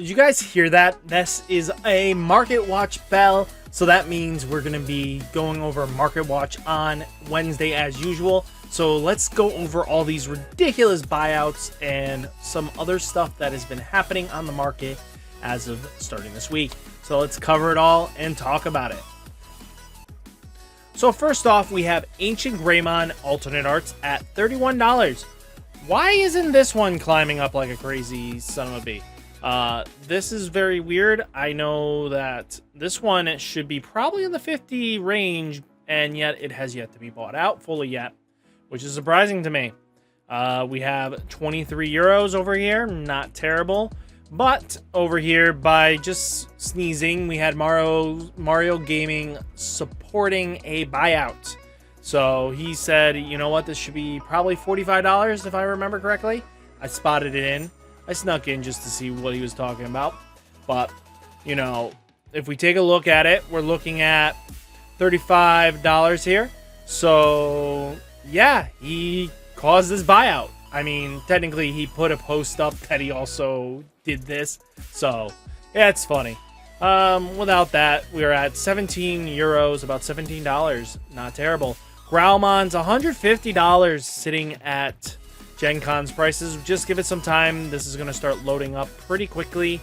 Did you guys hear that? This is a Market Watch bell, so that means we're going to be going over Market Watch on Wednesday as usual. So let's go over all these ridiculous buyouts and some other stuff that has been happening on the market as of starting this week. So let's cover it all and talk about it. So first off, we have Ancient Greymon alternate arts at $31. Why isn't this one climbing up like a crazy son of a bee? This is very weird. I know that this one should be probably in the 50 range, and yet it has yet to be bought out fully yet, which is surprising to me. We have 23 euros over here, not terrible. But over here, by just sneezing, we had Mario Gaming supporting a buyout. So he said, you know what, this should be probably $45 if I remember correctly. I spotted it in. I snuck in just to see what he was talking about. But, you know, if we take a look at it, we're looking at $35 here. So, yeah, he caused this buyout. I mean, technically, he put a post up that he also did this. So, yeah, it's funny. Without that, we're at 17 euros, about $17. Not terrible. Growlmon's $150 sitting at Gen Con's prices. Just give it some time. This is going to start loading up pretty quickly.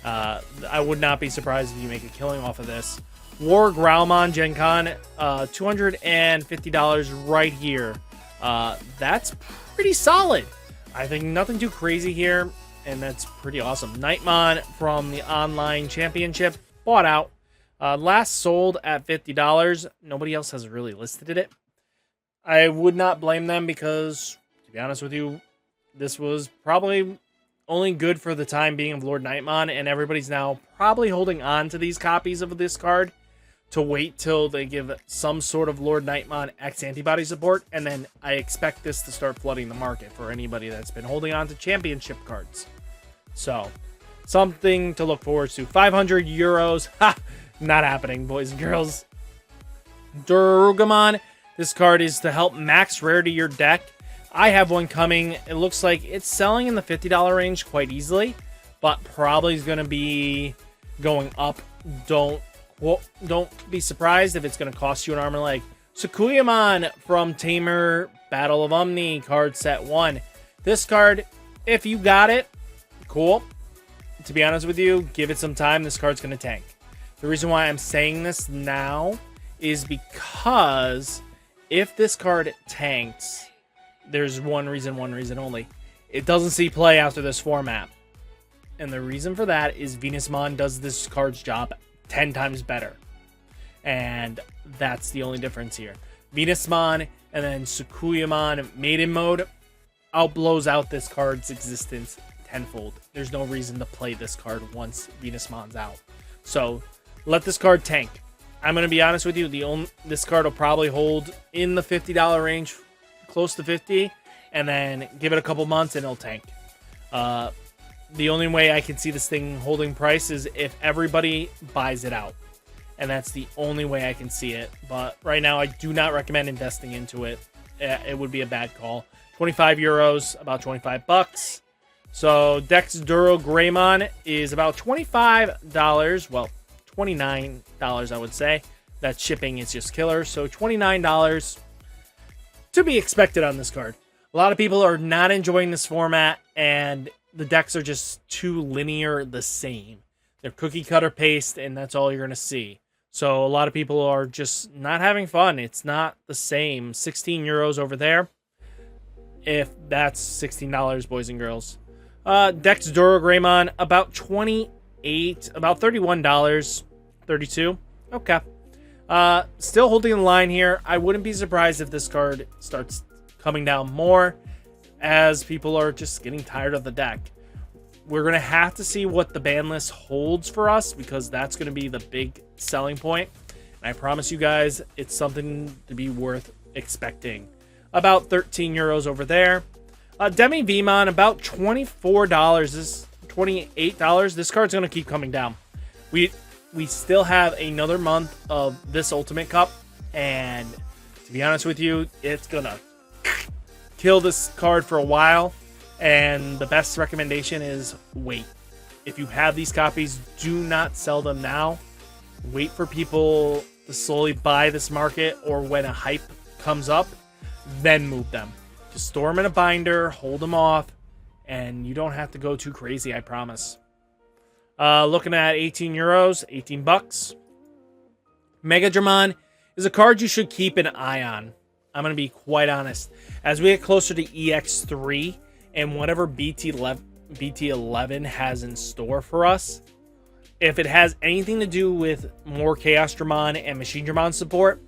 I would not be surprised if you make a killing off of this. War Growlmon Gen Con, $250 right here. That's pretty solid. I think nothing too crazy here, and that's pretty awesome. Nightmon from the online championship, bought out. Last sold at $50. Nobody else has really listed it. I would not blame them because, to be honest with you, this was probably only good for the time being of Lord Nightmon, and everybody's now probably holding on to these copies of this card to wait till they give some sort of Lord Nightmon X antibody support, and then I expect this to start flooding the market for anybody that's been holding on to championship cards. So, something to look forward to. 500 euros. Ha! Not happening, boys and girls. Diaboromon. This card is to help max rarity your deck. I have one coming. It looks like it's selling in the $50 range quite easily, but probably is going to be going up. Don't be surprised if it's going to cost you an arm and leg. Sakuyamon from Tamer Battle of Omni card set 1. This card, if you got it, cool. To be honest with you, give it some time. This card's going to tank. The reason why I'm saying this now is because if this card tanks, there's one reason only. It doesn't see play after this format. And the reason for that is Venusmon does this card's job 10 times better. And that's the only difference here. Venusmon and then Sakuyamon Maiden Mode outblows out this card's existence tenfold. There's no reason to play this card once Venusmon's out. So let this card tank. I'm going to be honest with you, this card will probably hold in the $50 range, close to 50, and then give it a couple months and it'll tank. The only way I can see this thing holding price is if everybody buys it out. And that's the only way I can see it. But right now, I do not recommend investing into it. It would be a bad call. 25 euros, about 25 bucks. So BlackWarGreymon is about $25. Well, $29, I would say. That shipping is just killer. So $29 to be expected on this card. A lot of people are not enjoying this format, and the decks are just too linear the same. They're cookie cutter paste, and that's all you're going to see. So a lot of people are just not having fun. It's not the same. 16 euros over there. If that's $16, boys and girls. BlackWarGreymon, about 28, about $31, 32. Okay. Still holding the line here. I wouldn't be surprised if this card starts coming down more as people are just getting tired of the deck. We're going to have to see what the ban list holds for us because that's going to be the big selling point. And I promise you guys, it's something to be worth expecting. About 13 euros over there. Demi Vmon, about $24. This $28. This card's going to keep coming down. We still have another month of this Ultimate Cup, and to be honest with you, it's going to kill this card for a while, and the best recommendation is wait. If you have these copies, do not sell them now. Wait for people to slowly buy this market, or when a hype comes up, then move them. Just store them in a binder, hold them off, and you don't have to go too crazy, I promise. Looking at 18 euros, 18 bucks. Megadramon is a card you should keep an eye on. I'm going to be quite honest. As we get closer to EX3 and whatever BT11 has in store for us, if it has anything to do with more Chaos Dramon and Machine Dramon support,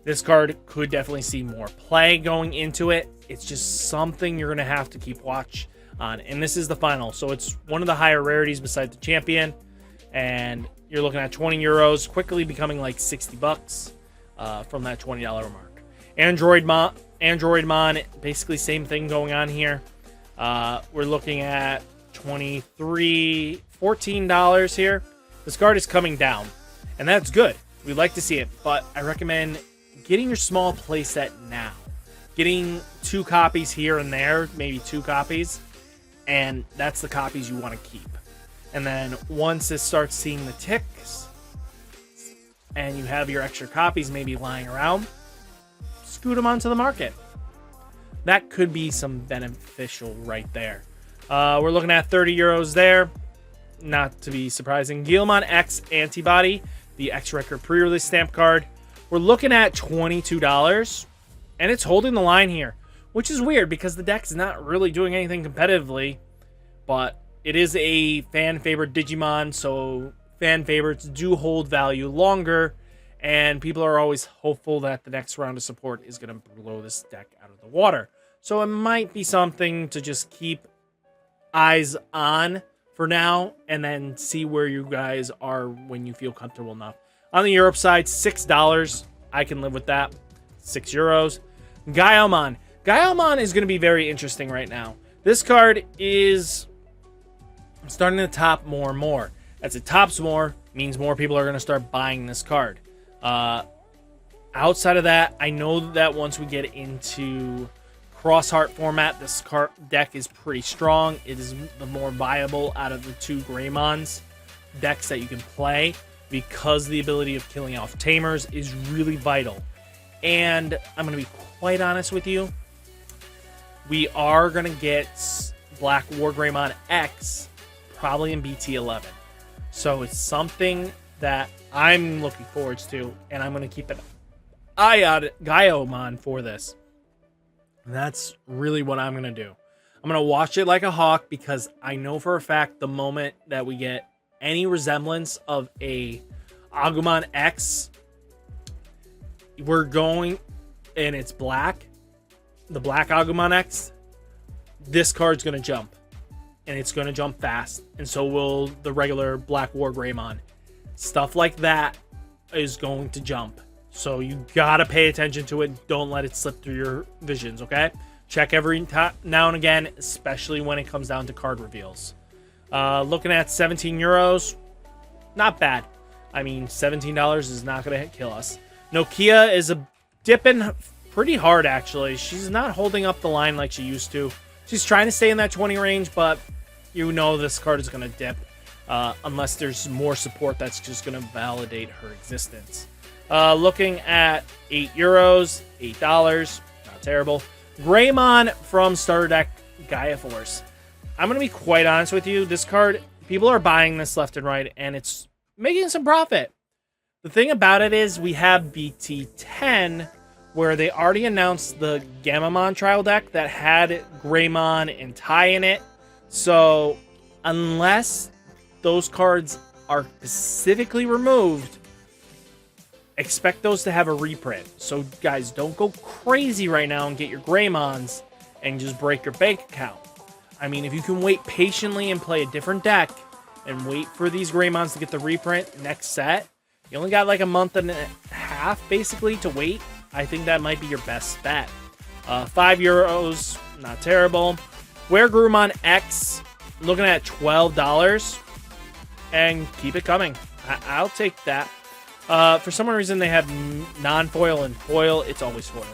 this card could definitely see more play going into it. It's just something you're going to have to keep watch on. And this is the final, so it's one of the higher rarities besides the champion. And you're looking at 20 euros, quickly becoming like 60 bucks from that $20 mark. Androidmon, basically same thing going on here. We're looking at $14 here. This card is coming down, and that's good. We'd like to see it, but I recommend getting your small playset now. Getting 2 copies here and there, maybe 2 copies, and that's the copies you want to keep. And then once it starts seeing the ticks, and you have your extra copies maybe lying around, scoot them onto the market. That could be some beneficial right there. We're looking at 30 euros there. Not to be surprising. Guillemon X Antibody, the X-Record pre-release stamp card. We're looking at $22, and it's holding the line here, which is weird because the deck's not really doing anything competitively, but it is a fan favorite Digimon, so fan favorites do hold value longer, and people are always hopeful that the next round of support is going to blow this deck out of the water. So it might be something to just keep eyes on for now, and then see where you guys are when you feel comfortable enough. On the Europe side, $6. I can live with that. 6 euros. Gaiomon. Gaiomon is going to be very interesting right now. This card is starting to top more and more. As it tops more, means more people are going to start buying this card. Outside of that, I know that once we get into Crossheart format, this card deck is pretty strong. It is the more viable out of the 2 Greymons decks that you can play, because the ability of killing off Tamers is really vital. And I'm going to be quite honest with you, we are going to get BlackWarGreymon X probably in BT11. So it's something that I'm looking forward to, and I'm going to keep an eye on Gaiomon for this. And that's really what I'm going to do. I'm going to watch it like a hawk, because I know for a fact the moment that we get any resemblance of a Agumon X, we're going, and it's black, the black Agumon X, this card's going to jump. And it's going to jump fast. And so will the regular BlackWarGreymon. Stuff like that is going to jump. So you got to pay attention to it. Don't let it slip through your visions, okay? Check every now and again, especially when it comes down to card reveals. Looking at 17 euros. Not bad. I mean, $17 is not going to kill us. Nokia is dipping pretty hard, actually. She's not holding up the line like she used to. She's trying to stay in that 20 range, but you know this card is going to dip unless there's more support that's just going to validate her existence. Looking at 8 euros, $8, not terrible. Greymon from Starter Deck Gaia Force. I'm going to be quite honest with you. This card, people are buying this left and right, and it's making some profit. The thing about it is we have BT10, where they already announced the Gamamon trial deck that had Greymon and Tai in it. So unless those cards are specifically removed, expect those to have a reprint. So guys, don't go crazy right now and get your Greymons and just break your bank account. I mean, if you can wait patiently and play a different deck and wait for these Greymons to get the reprint next set, you only got like a month and a half basically to wait. I think that might be your best bet. 5 euros, not terrible. WereGreymon X, looking at $12, and keep it coming. I'll take that. For some reason, they have non-foil and foil. It's always foil.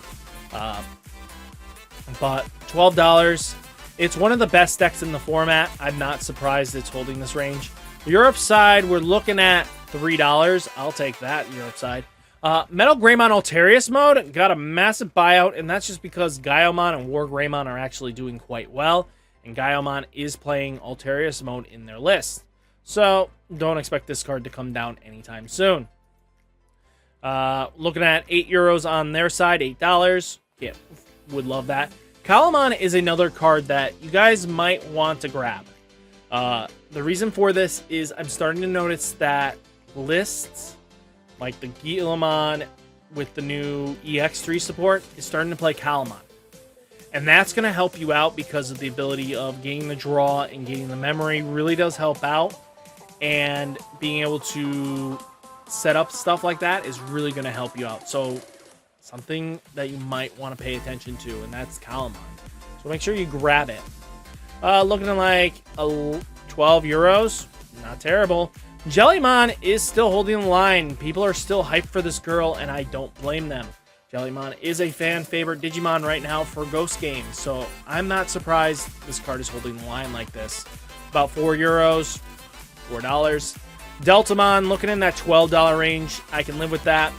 But $12, It's one of the best decks in the format. I'm not surprised it's holding this range. Europe side, we're looking at $3. I'll take that, Europe side. Metal Greymon Altarius mode got a massive buyout, and that's just because Gaiomon and WarGreymon are actually doing quite well, and Gaiomon is playing Altarius mode in their list. So, don't expect this card to come down anytime soon. Looking at €8 on their side, $8. Yeah, would love that. Kalamon is another card that you guys might want to grab. The reason for this is I'm starting to notice that lists like the Guillemon with the new EX3 support is starting to play Kalamon. And that's going to help you out because of the ability of gaining the draw and gaining the memory really does help out. And being able to set up stuff like that is really going to help you out. So something that you might want to pay attention to, and that's Kalamon. So make sure you grab it. Looking at like €12. Not terrible. Jellymon is still holding the line. People are still hyped for this girl, and I don't blame them. Jellymon is a fan favorite Digimon right now for Ghost games, so I'm not surprised this card is holding the line like this. About €4, $4. Deltamon, looking in that $12 range. I can live with that,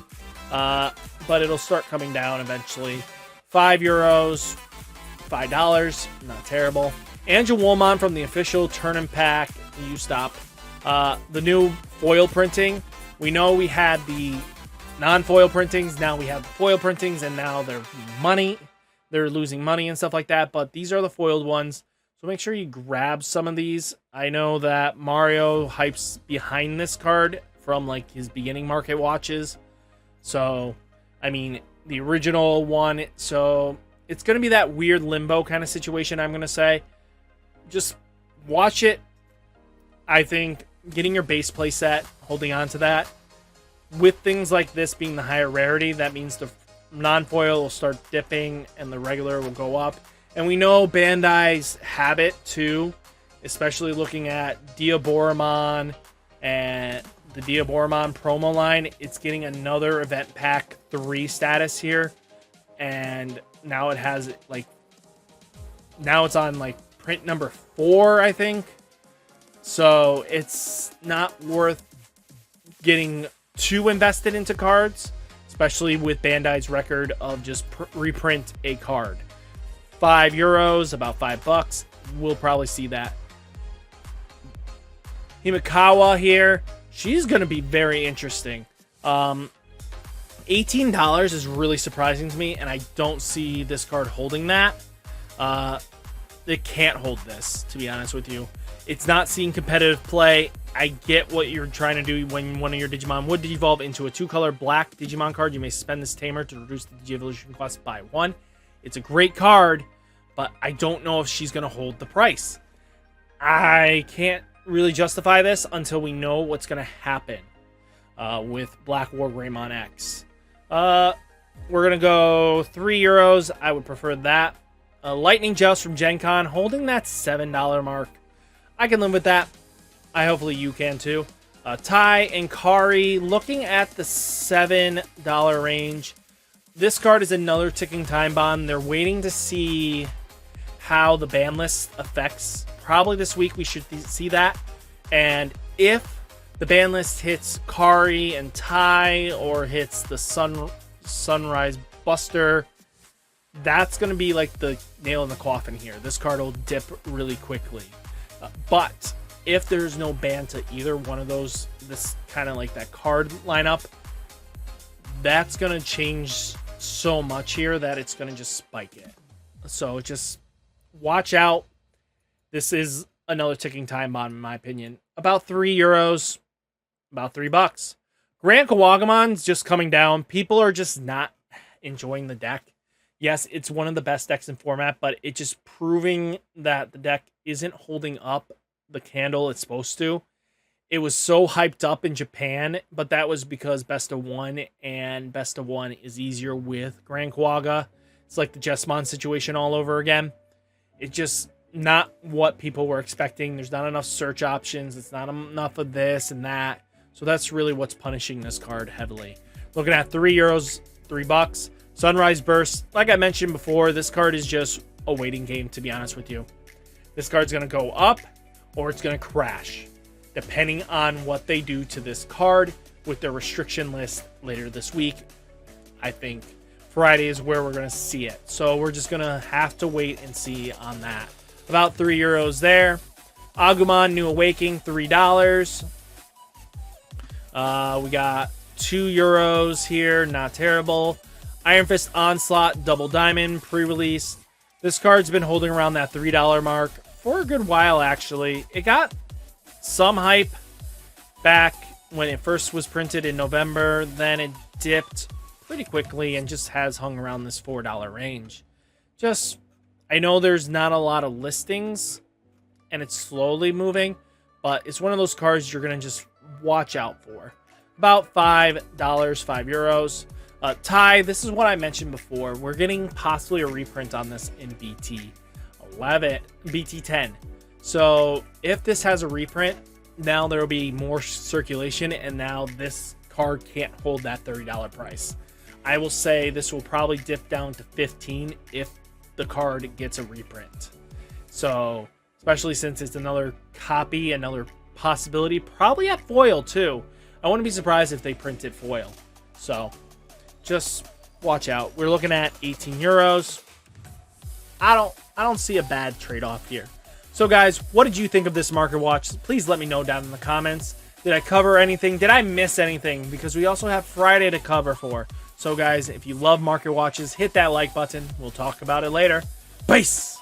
but it'll start coming down eventually. €5, $5, not terrible. Angelwolmon from the official Tournament Pack. You stop. The new foil printing. We know we had the non-foil printings. Now we have the foil printings, and now they're money. They're losing money and stuff like that, but these are the foiled ones. So make sure you grab some of these. I know that Mario hypes behind this card from like his beginning market watches. So, I mean, the original one. So it's going to be that weird limbo kind of situation, I'm going to say. Just watch it. I think getting your base play set, holding on to that. With things like this being the higher rarity, that means the non-foil will start dipping and the regular will go up. And we know Bandai's have it too, especially looking at Diaboromon and the Diaboromon promo line. It's getting another Event Pack 3 status here. And now it has like, now it's on like print number 4, I think. So it's not worth getting too invested into cards, especially with Bandai's record of just reprint a card. €5, about $5. We'll probably see that. Himikawa here. She's going to be very interesting. $18 is really surprising to me, and I don't see this card holding that. It can't hold this, to be honest with you. It's not seeing competitive play. I get what you're trying to do when one of your Digimon would evolve into a 2-color black Digimon card. You may spend this Tamer to reduce the Digi-Evolution cost by 1. It's a great card, but I don't know if she's going to hold the price. I can't really justify this until we know what's going to happen with BlackWarGreymon X. We're going to go €3. I would prefer that. Lightning Joust from Gen Con, holding that $7 mark. I can live with that. Hopefully you can too. Tai and Kari, looking at the $7 range. This card is another ticking time bomb. They're waiting to see how the ban list affects. Probably this week we should see that. And if the ban list hits Kari and Tai or hits the Sunrise Buster, that's going to be like the nail in the coffin here. This card will dip really quickly. But if there's no ban to either one of those, this kind of like that card lineup, that's going to change so much here that it's going to just spike it. So just watch out. This is another ticking time bomb, in my opinion. About €3, about $3. Grand Kawagomon's just coming down. People are just not enjoying the deck. Yes, it's one of the best decks in format, but it's just proving that the deck isn't holding up the candle it's supposed to. It was so hyped up in Japan, but that was because best of one, and best of one is easier with Grand Kawaga. It's like the Jessmon situation all over again. It's just not what people were expecting. There's not enough search options. It's not enough of this and that. So that's really what's punishing this card heavily. Looking at €3, $3. Sunrise Burst. Like I mentioned before, this card is just a waiting game, to be honest with you. This card's going to go up or it's going to crash, depending on what they do to this card with their restriction list later this week. I think Friday is where we're going to see it. So we're just going to have to wait and see on that. About €3 there. Agumon New Awakening, $3. We got €2 here, not terrible. Iron Fist Onslaught Double Diamond pre-release. This card's been holding around that $3 mark for a good while, actually. It got some hype back when it first was printed in November. Then it dipped pretty quickly and just has hung around this $4 range. I know there's not a lot of listings and it's slowly moving, but it's one of those cards you're going to just watch out for. About $5, €5. Ty, this is what I mentioned before. We're getting possibly a reprint on this in BT10. So if this has a reprint, now there will be more circulation, and now this card can't hold that $30 price. I will say this will probably dip down to 15 if the card gets a reprint. So especially since it's another copy, another possibility, probably at foil too. I wouldn't be surprised if they printed foil. So just watch out. We're looking at €18. I don't see a bad trade-off here. So guys, what did you think of this market watch? Please let me know down in the comments. Did I cover anything? Did I miss anything? Because we also have Friday to cover for. So guys, if you love market watches, hit that like button. We'll talk about it later. Peace!